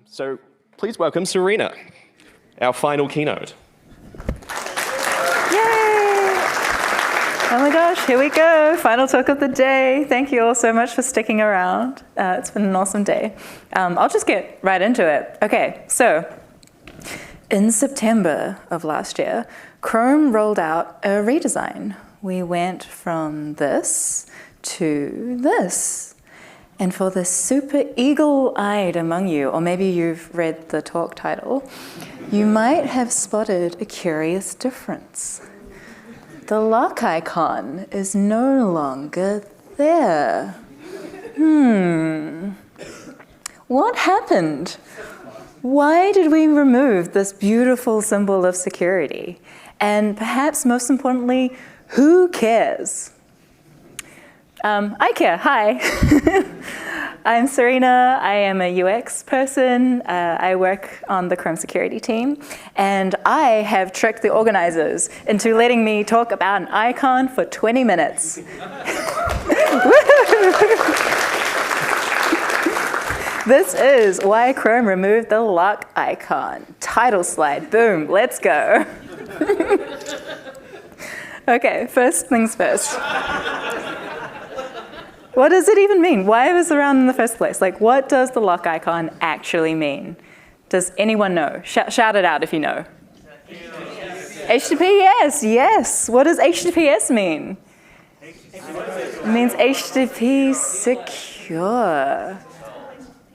So please welcome Serena, our final keynote. Yay! Oh my gosh, here we go. Final talk of the day. Thank you all so much for sticking around. It's been an awesome day. I'll just get right into it. Okay, so in September of last year, Chrome rolled out a redesign. We went from this to this. And for the super eagle-eyed among you, or maybe you've read the talk title, you might have spotted a curious difference. The lock icon is no longer there. What happened? Why did we remove this beautiful symbol of security? And perhaps most importantly, who cares? I care. Hi. I'm Serena. I am a UX person. I work on the Chrome security team. And I have tricked the organizers into letting me talk about an icon for 20 minutes. This is why Chrome removed the lock icon. Title slide. Boom. Let's go. Okay, first things first. What does it even mean? Why was it around in the first place? Like, what does the lock icon actually mean? Does anyone know? Shout it out if you know. HTTPS, yes. What does HTTPS mean? It means HTTP secure.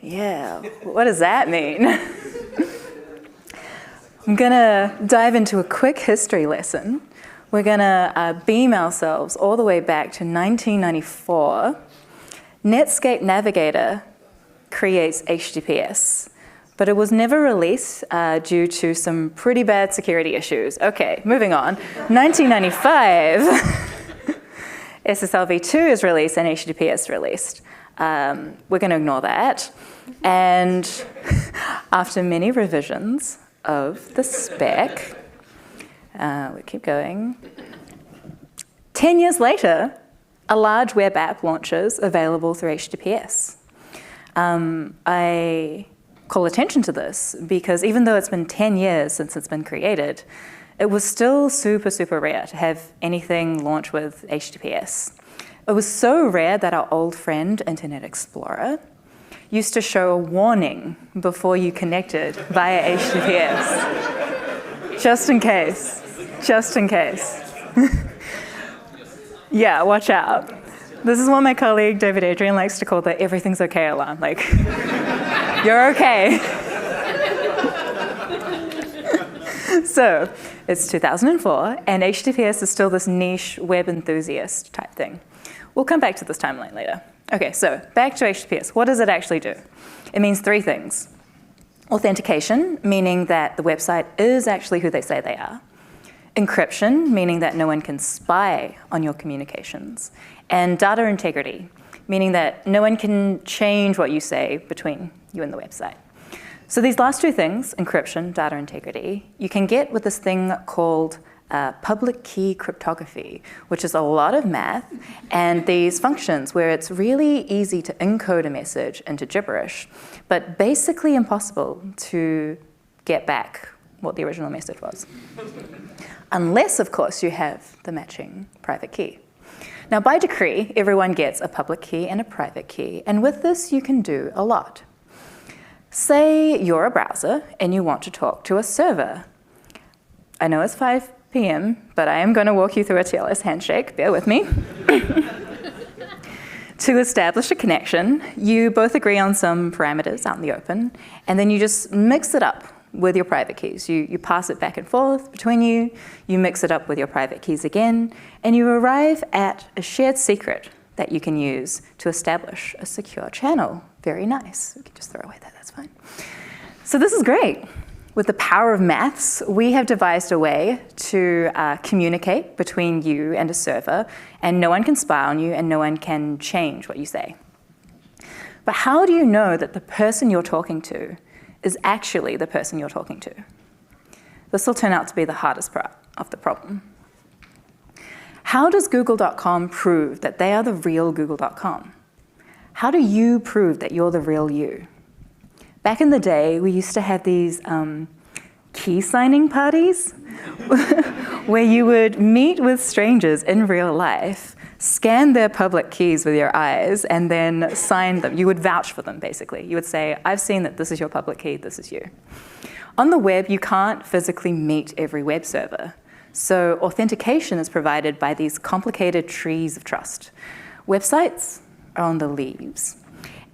Yeah, what does that mean? I'm gonna dive into a quick history lesson. We're gonna beam ourselves all the way back to 1994. Netscape Navigator creates HTTPS, but it was never released due to some pretty bad security issues. Okay, moving on. 1995, SSLv2 is released and HTTPS released. We're going to ignore that. And after many revisions of the spec, we keep going. 10 years later, a large web app launches available through HTTPS. I call attention to this because even though it's been 10 years since it's been created, it was still super, super rare to have anything launch with HTTPS. It was so rare that our old friend, Internet Explorer, used to show a warning before you connected via HTTPS. Just in case. Just in case. Yeah, watch out. This is what my colleague David Adrian likes to call the everything's okay alarm. Like, you're okay. So, it's 2004, and HTTPS is still this niche web enthusiast type thing. We'll come back to this timeline later. Okay, so back to HTTPS. What does it actually do? It means three things. Authentication, meaning that the website is actually who they say they are. Encryption, meaning that no one can spy on your communications. And data integrity, meaning that no one can change what you say between you and the website. So these last two things, encryption, data integrity, you can get with this thing called public key cryptography, which is a lot of math and these functions where it's really easy to encode a message into gibberish, but basically impossible to get back what the original message was. Unless, of course, you have the matching private key. Now, by decree, everyone gets a public key and a private key, and with this, you can do a lot. Say you're a browser and you want to talk to a server. I know it's 5 p.m., but I am going to walk you through a TLS handshake. Bear with me. To establish a connection, you both agree on some parameters out in the open, and then you just mix it up with your private keys. You pass it back and forth between you, you mix it up with your private keys again, and you arrive at a shared secret that you can use to establish a secure channel. Very nice. We can just throw away that, that's fine. So this is great. With the power of maths, we have devised a way to communicate between you and a server, and no one can spy on you and no one can change what you say. But how do you know that the person you're talking to is actually the person you're talking to? This will turn out to be the hardest part of the problem. How does Google.com prove that they are the real Google.com? How do you prove that you're the real you? Back in the day, we used to have these key signing parties where you would meet with strangers in real life, scan their public keys with your eyes, and then sign them. You would vouch for them, basically. You would say, I've seen that this is your public key, this is you. On the web, you can't physically meet every web server. So authentication is provided by these complicated trees of trust. Websites are on the leaves,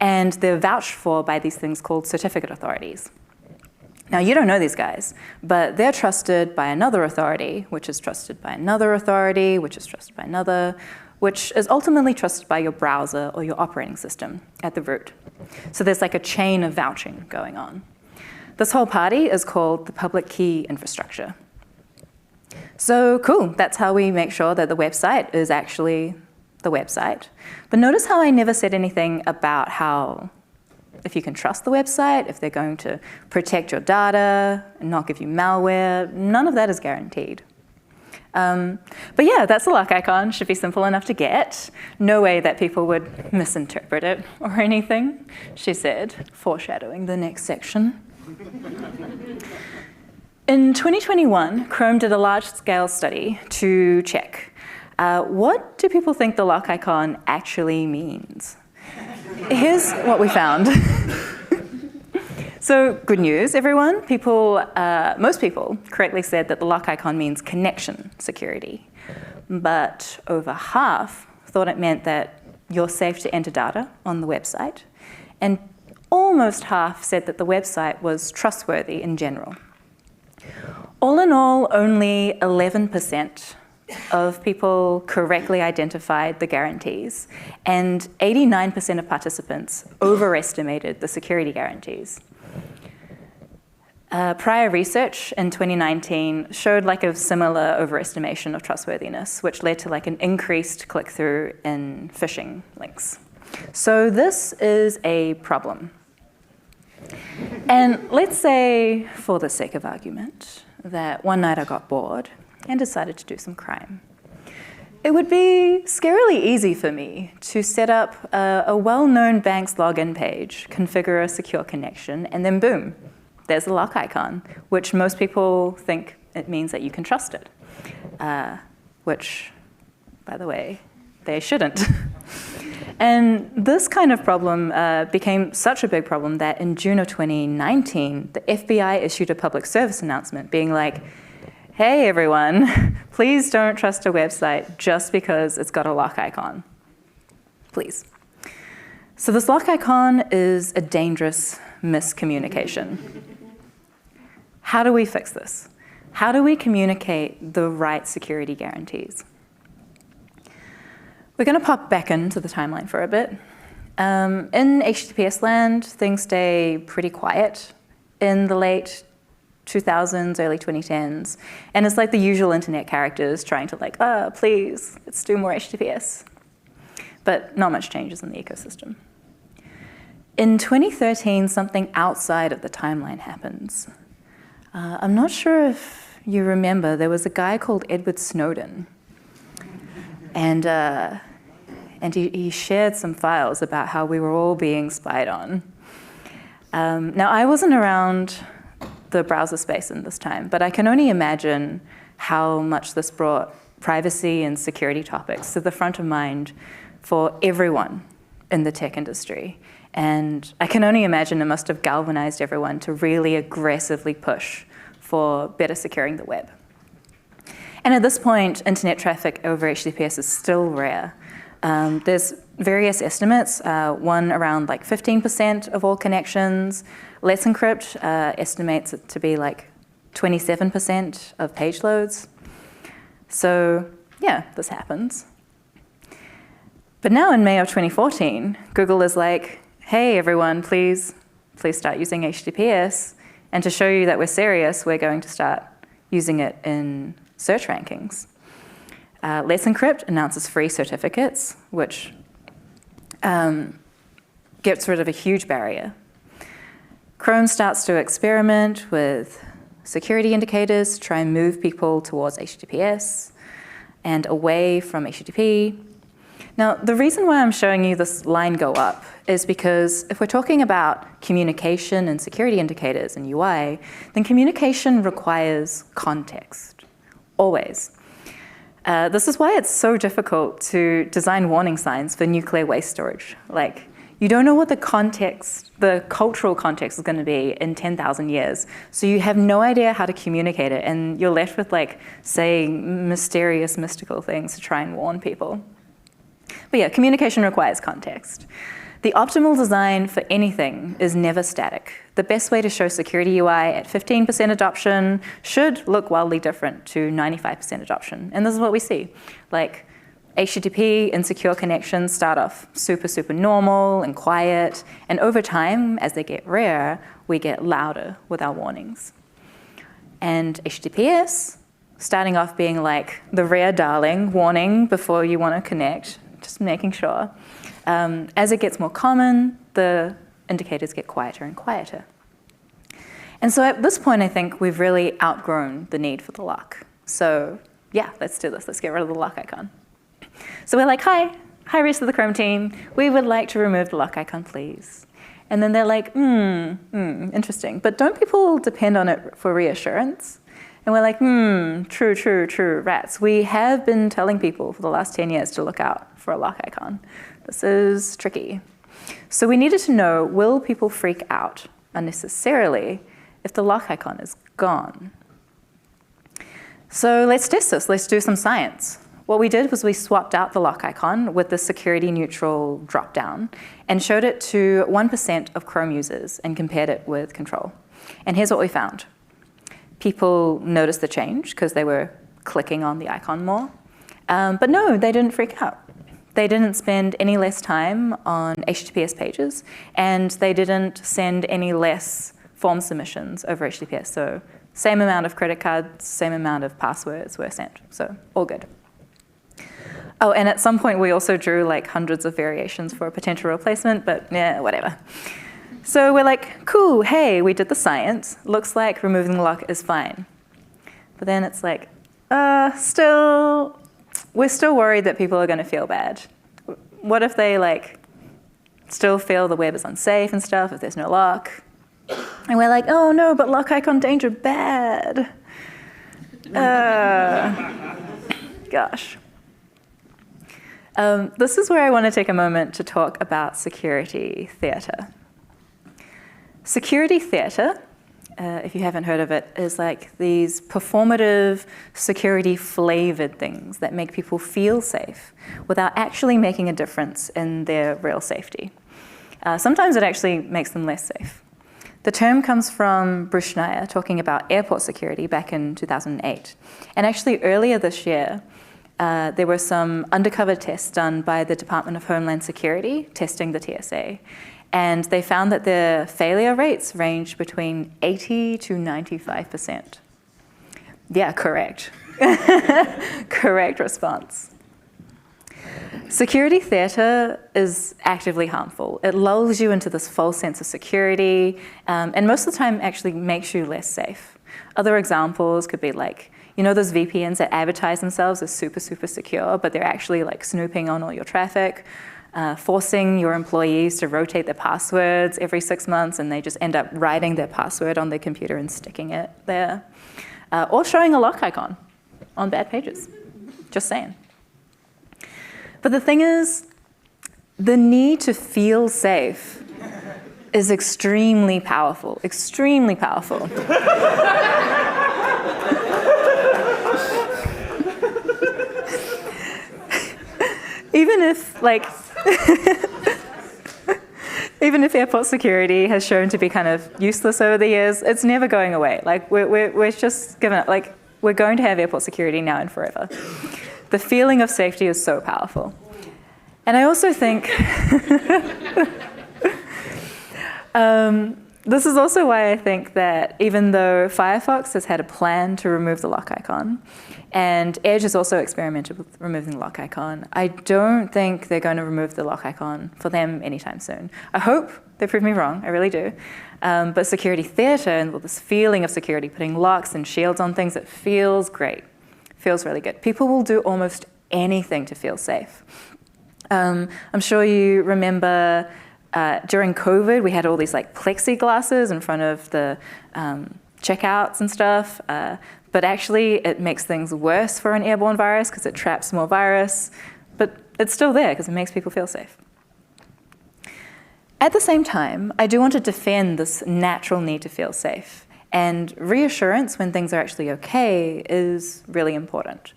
and they're vouched for by these things called certificate authorities. Now, you don't know these guys, but they're trusted by another authority, which is trusted by another authority, which is trusted by another, which is ultimately trusted by your browser or your operating system at the root. So there's like a chain of vouching going on. This whole party is called the public key infrastructure. So cool, that's how we make sure that the website is actually the website. But notice how I never said anything about how, if you can trust the website, if they're going to protect your data and not give you malware, none of that is guaranteed. But yeah, that's the luck icon. Should be simple enough to get. No way that people would misinterpret it or anything, she said, foreshadowing the next section. In 2021, Chrome did a large-scale study to check what do people think the lock icon actually means? Here's what we found. So good news, everyone. Most people correctly said that the lock icon means connection security. But over half thought it meant that you're safe to enter data on the website. And almost half said that the website was trustworthy in general. All in all, only 11% of people correctly identified the guarantees, and 89% of participants overestimated the security guarantees. Prior research in 2019 showed like a similar overestimation of trustworthiness, which led to like an increased click-through in phishing links. So this is a problem. And let's say, for the sake of argument, that one night I got bored and decided to do some crime. It would be scarily easy for me to set up a well-known bank's login page, configure a secure connection, and then boom, there's a lock icon, which most people think it means that you can trust it, which, by the way, they shouldn't. And this kind of problem became such a big problem that in June of 2019, the FBI issued a public service announcement being like, hey everyone, please don't trust a website just because it's got a lock icon. Please. So this lock icon is a dangerous miscommunication. How do we fix this? How do we communicate the right security guarantees? We're going to pop back into the timeline for a bit. In HTTPS land, things stay pretty quiet in the late 2000s, early 2010s. And it's like the usual internet characters trying to like, please, let's do more HTTPS. But not much changes in the ecosystem. In 2013, something outside of the timeline happens. I'm not sure if you remember, there was a guy called Edward Snowden. And he shared some files about how we were all being spied on. Now, I wasn't around the browser space in this time, but I can only imagine how much this brought privacy and security topics to the front of mind for everyone in the tech industry. And I can only imagine it must have galvanized everyone to really aggressively push for better securing the web. And at this point, internet traffic over HTTPS is still rare. There's various estimates, one around like 15% of all connections. Let's Encrypt estimates it to be like 27% of page loads. So yeah, this happens. But now in May of 2014, Google is like, hey everyone, please start using HTTPS. And to show you that we're serious, we're going to start using it in search rankings. Let's Encrypt announces free certificates, which gets rid of a huge barrier. Chrome starts to experiment with security indicators to try and move people towards HTTPS and away from HTTP. Now, the reason why I'm showing you this line go up is because if we're talking about communication and security indicators in UI, then communication requires context, always. This is why it's so difficult to design warning signs for nuclear waste storage. Like, you don't know what the context, the cultural context is going to be in 10,000 years. So you have no idea how to communicate it, and you're left with like saying mysterious, mystical things to try and warn people. But yeah, communication requires context. The optimal design for anything is never static. The best way to show security UI at 15% adoption should look wildly different to 95% adoption. And this is what we see. Like, HTTP and secure connections start off super, super normal and quiet. And over time, as they get rare, we get louder with our warnings. And HTTPS, starting off being like the rare darling warning before you want to connect, just making sure. As it gets more common, the indicators get quieter and quieter. And so at this point, I think we've really outgrown the need for the lock. So yeah, let's do this. Let's get rid of the lock icon. So we're like, hi, rest of the Chrome team. We would like to remove the lock icon, please. And then they're like, interesting. But don't people depend on it for reassurance? And we're like, true, rats. We have been telling people for the last 10 years to look out for a lock icon. This is tricky. So we needed to know, will people freak out unnecessarily if the lock icon is gone? So let's test this. Let's do some science. What we did was we swapped out the lock icon with the security neutral dropdown and showed it to 1% of Chrome users and compared it with control. And here's what we found. People noticed the change because they were clicking on the icon more. But no, they didn't freak out. They didn't spend any less time on HTTPS pages, and they didn't send any less form submissions over HTTPS. So same amount of credit cards, same amount of passwords were sent. So all good. Oh, and at some point we also drew like hundreds of variations for a potential replacement, but yeah, whatever. So we're like, cool, hey, we did the science. Looks like removing the lock is fine. But then it's like, we're still worried that people are going to feel bad. What if they like still feel the web is unsafe and stuff if there's no lock? And we're like, oh no, but lock icon danger bad. Gosh. This is where I want to take a moment to talk about security theater. Security theater, if you haven't heard of it, is like these performative, security-flavored things that make people feel safe without actually making a difference in their real safety. Sometimes it actually makes them less safe. The term comes from Bruce Schneier talking about airport security back in 2008. And actually earlier this year, there were some undercover tests done by the Department of Homeland Security testing the TSA. And they found that the failure rates ranged between 80 to 95%. Yeah, correct. Correct response. Security theater is actively harmful. It lulls you into this false sense of security, and most of the time actually makes you less safe. Other examples could be like, you know those VPNs that advertise themselves as super, super secure, but they're actually like snooping on all your traffic, forcing your employees to rotate their passwords every 6 months, and they just end up writing their password on their computer and sticking it there. Or showing a lock icon on bad pages. Just saying. But the thing is, the need to feel safe is extremely powerful, extremely powerful. Even if, like, even if airport security has shown to be kind of useless over the years, it's never going away. Like, we're just giving up. Like, we're going to have airport security now and forever. The feeling of safety is so powerful. And I also think this is also why I think that even though Firefox has had a plan to remove the lock icon, and Edge has also experimented with removing the lock icon, I don't think they're going to remove the lock icon for them anytime soon. I hope they prove me wrong, I really do. But security theater and this feeling of security, putting locks and shields on things, it feels great. Feels really good. People will do almost anything to feel safe. I'm sure you remember during COVID, we had all these like plexiglasses in front of the checkouts and stuff. But actually, it makes things worse for an airborne virus because it traps more virus. But it's still there because it makes people feel safe. At the same time, I do want to defend this natural need to feel safe. And reassurance when things are actually okay is really important.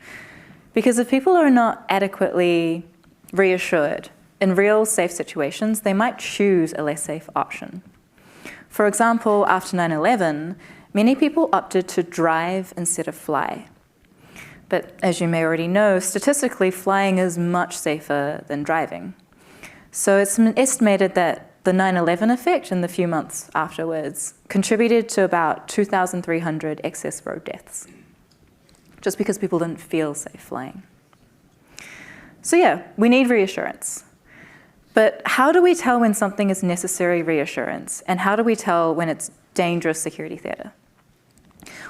Because if people are not adequately reassured in real safe situations, they might choose a less safe option. For example, after 9/11, many people opted to drive instead of fly. But as you may already know, statistically, flying is much safer than driving. So it's estimated that the 9/11 effect in the few months afterwards contributed to about 2,300 excess road deaths, just because people didn't feel safe flying. So yeah, we need reassurance. But how do we tell when something is necessary reassurance? And how do we tell when it's dangerous security theater?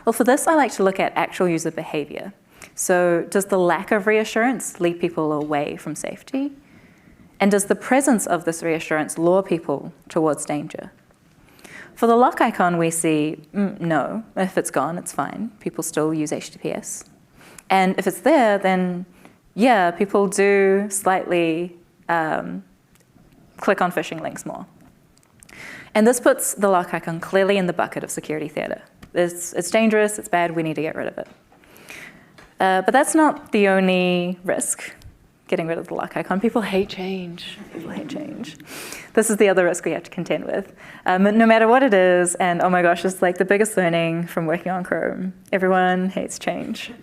Well, for this, I like to look at actual user behavior. So does the lack of reassurance lead people away from safety? And does the presence of this reassurance lure people towards danger? For the lock icon, we see, no, if it's gone, it's fine. People still use HTTPS. And if it's there, then yeah, people do slightly click on phishing links more. And this puts the lock icon clearly in the bucket of security theater. It's dangerous, it's bad, we need to get rid of it. But that's not the only risk, getting rid of the lock icon. People hate change. People hate change. This is the other risk we have to contend with. No matter what it is, and oh my gosh, it's like the biggest learning from working on Chrome. Everyone hates change.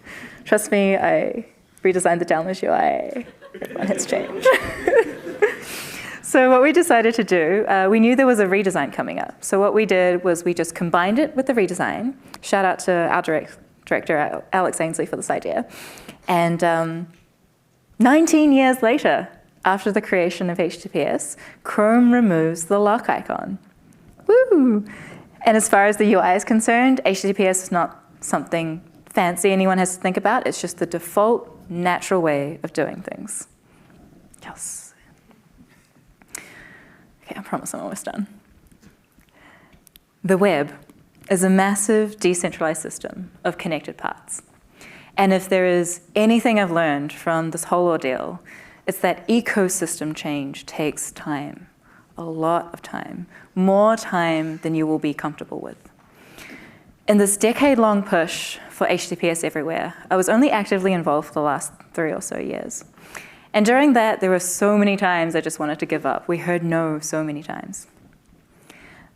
Trust me, I redesigned the download UI. Everyone hates change. So what we decided to do, we knew there was a redesign coming up. So what we did was we just combined it with the redesign. Shout out to our director, Alex Ainsley, for this idea. And 19 years later, after the creation of HTTPS, Chrome removes the lock icon. Woo! And as far as the UI is concerned, HTTPS is not something fancy anyone has to think about. It's just the default, natural way of doing things. Yes. Okay, I promise I'm almost done. The web is a massive decentralized system of connected parts. And if there is anything I've learned from this whole ordeal, it's that ecosystem change takes time, a lot of time, more time than you will be comfortable with. In this decade-long push for HTTPS everywhere, I was only actively involved for the last 3 or so years. And during that, there were so many times I just wanted to give up. We heard no so many times.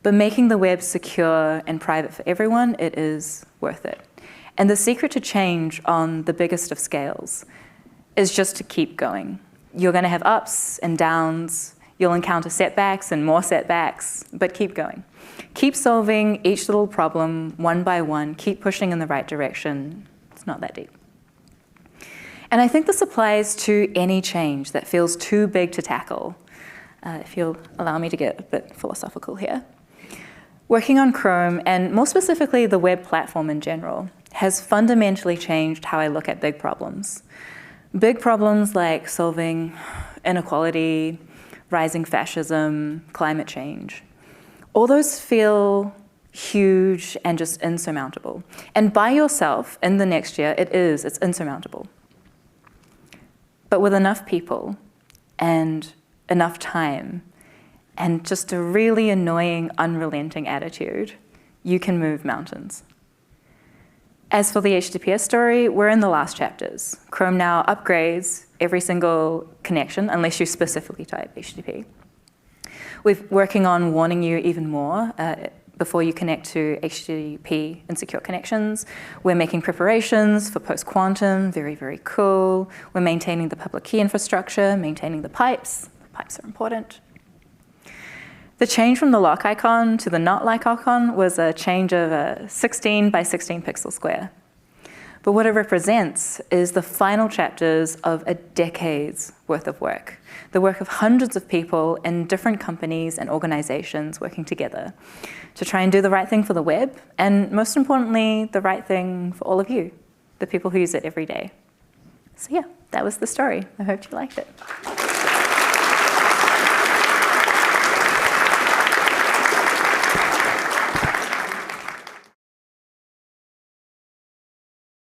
But making the web secure and private for everyone, it is worth it. And the secret to change on the biggest of scales is just to keep going. You're going to have ups and downs. You'll encounter setbacks and more setbacks, but keep going. Keep solving each little problem one by one. Keep pushing in the right direction. It's not that deep. And I think this applies to any change that feels too big to tackle, if you'll allow me to get a bit philosophical here. Working on Chrome, and more specifically the web platform in general, has fundamentally changed how I look at big problems. Big problems like solving inequality, rising fascism, climate change. All those feel huge and just insurmountable. And by yourself, in the next year, it's insurmountable. But with enough people and enough time and just a really annoying, unrelenting attitude, you can move mountains. As for the HTTPS story, we're in the last chapters. Chrome now upgrades every single connection unless you specifically type HTTP. We're working on warning you even more before you connect to HTTP insecure connections. We're making preparations for post-quantum, very, very cool. We're maintaining the public key infrastructure, maintaining the pipes. The pipes are important. The change from the lock icon to the not like icon was a change of a 16 by 16 pixel square. But what it represents is the final chapters of a decade's worth of work. The work of hundreds of people in different companies and organizations working together to try and do the right thing for the web, and most importantly, the right thing for all of you, the people who use it every day. So yeah, that was the story. I hope you liked it.